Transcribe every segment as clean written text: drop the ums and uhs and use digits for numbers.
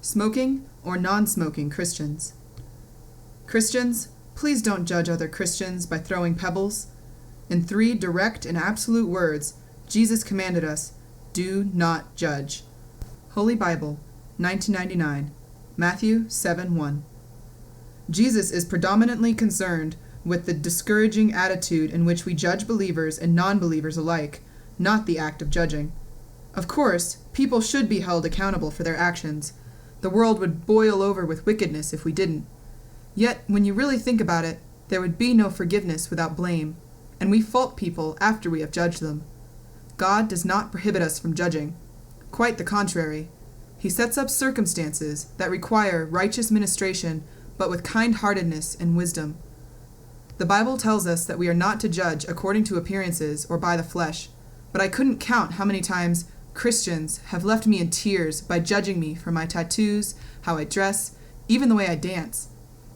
Smoking or non-smoking Christians. Christians, please don't judge other Christians by throwing pebbles. In 3 direct and absolute words, Jesus commanded us, do not judge. Holy Bible, 1999, Matthew 7:1. Jesus is predominantly concerned with the discouraging attitude in which we judge believers and non-believers alike, not the act of judging. Of course, people should be held accountable for their actions. The world would boil over with wickedness if we didn't. Yet, when you really think about it, there would be no forgiveness without blame, and we fault people after we have judged them. God does not prohibit us from judging. Quite the contrary. He sets up circumstances that require righteous ministration, but with kind-heartedness and wisdom. The Bible tells us that we are not to judge according to appearances or by the flesh, but I couldn't count how many times Christians have left me in tears by judging me for my tattoos, how I dress, even the way I dance.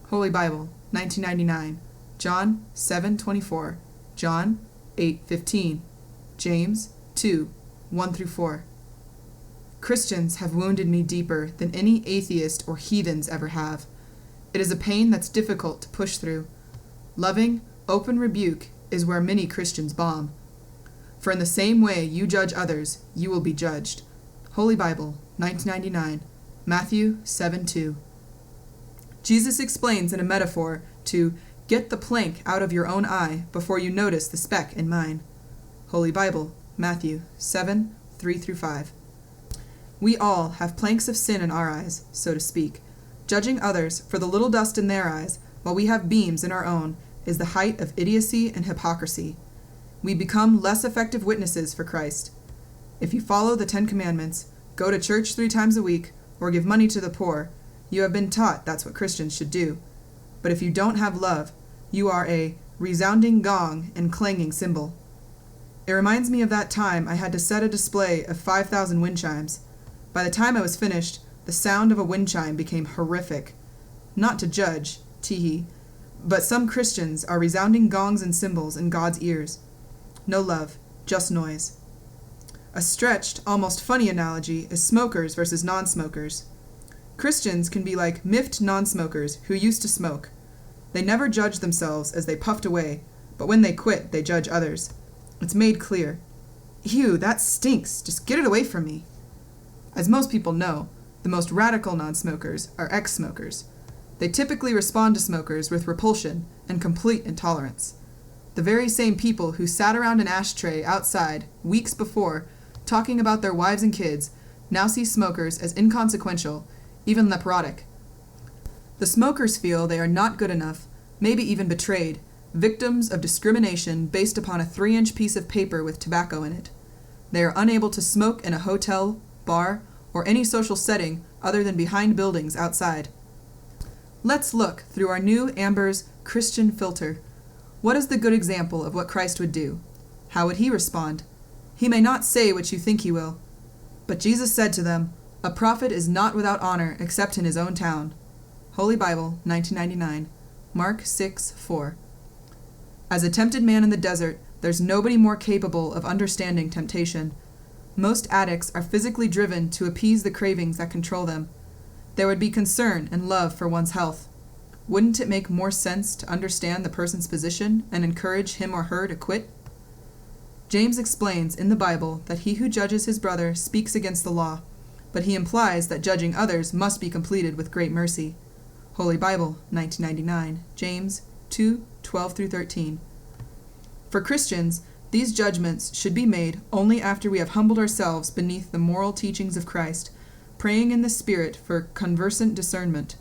Holy Bible, 1999, John 7:24, John 8:15, James 2:1-4. Christians have wounded me deeper than any atheist or heathens ever have. It is a pain that's difficult to push through. Loving, open rebuke is where many Christians bomb. For in the same way you judge others, you will be judged. Holy Bible, 1999, Matthew 7:2. Jesus explains in a metaphor to get the plank out of your own eye before you notice the speck in mine. Holy Bible, Matthew 7:3-5. We all have planks of sin in our eyes, so to speak. Judging others for the little dust in their eyes while we have beams in our own is the height of idiocy and hypocrisy. We become less effective witnesses for Christ. If you follow the 10 Commandments, go to church 3 times a week, or give money to the poor, you have been taught that's what Christians should do. But if you don't have love, you are a resounding gong and clanging cymbal. It reminds me of that time I had to set a display of 5,000 wind chimes. By the time I was finished, the sound of a wind chime became horrific. Not to judge, teehee, but some Christians are resounding gongs and cymbals in God's ears. No love, just noise. A stretched, almost funny analogy is smokers versus non-smokers. Christians can be like miffed non-smokers who used to smoke. They never judge themselves as they puffed away, but when they quit, they judge others. It's made clear. Ew, that stinks. Just get it away from me. As most people know, the most radical non-smokers are ex-smokers. They typically respond to smokers with repulsion and complete intolerance. The very same people who sat around an ashtray outside weeks before talking about their wives and kids now see smokers as inconsequential, even leprotic. The smokers feel they are not good enough, maybe even betrayed, victims of discrimination based upon a 3-inch piece of paper with tobacco in it. They are unable to smoke in a hotel, bar, or any social setting other than behind buildings outside. Let's look through our new Amber's Christian filter. What is the good example of what Christ would do? How would he respond? He may not say what you think he will. But Jesus said to them, "A prophet is not without honor except in his own town." Holy Bible, 1999, Mark 6:4. As a tempted man in the desert, there's nobody more capable of understanding temptation. Most addicts are physically driven to appease the cravings that control them. There would be concern and love for one's health. Wouldn't it make more sense to understand the person's position and encourage him or her to quit? James explains in the Bible that he who judges his brother speaks against the law, but he implies that judging others must be completed with great mercy. Holy Bible, 1999, James 2:12-13. For Christians, these judgments should be made only after we have humbled ourselves beneath the moral teachings of Christ, praying in the Spirit for conversant discernment.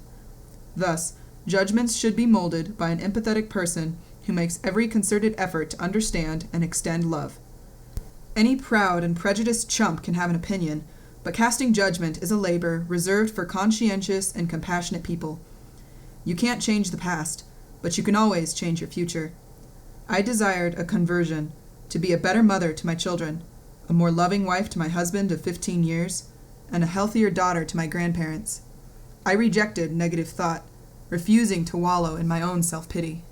Thus, judgments should be molded by an empathetic person who makes every concerted effort to understand and extend love. Any proud and prejudiced chump can have an opinion, but casting judgment is a labor reserved for conscientious and compassionate people. You can't change the past, but you can always change your future. I desired a conversion, to be a better mother to my children, a more loving wife to my husband of 15 years, and a healthier daughter to my grandparents. I rejected negative thought, refusing to wallow in my own self-pity.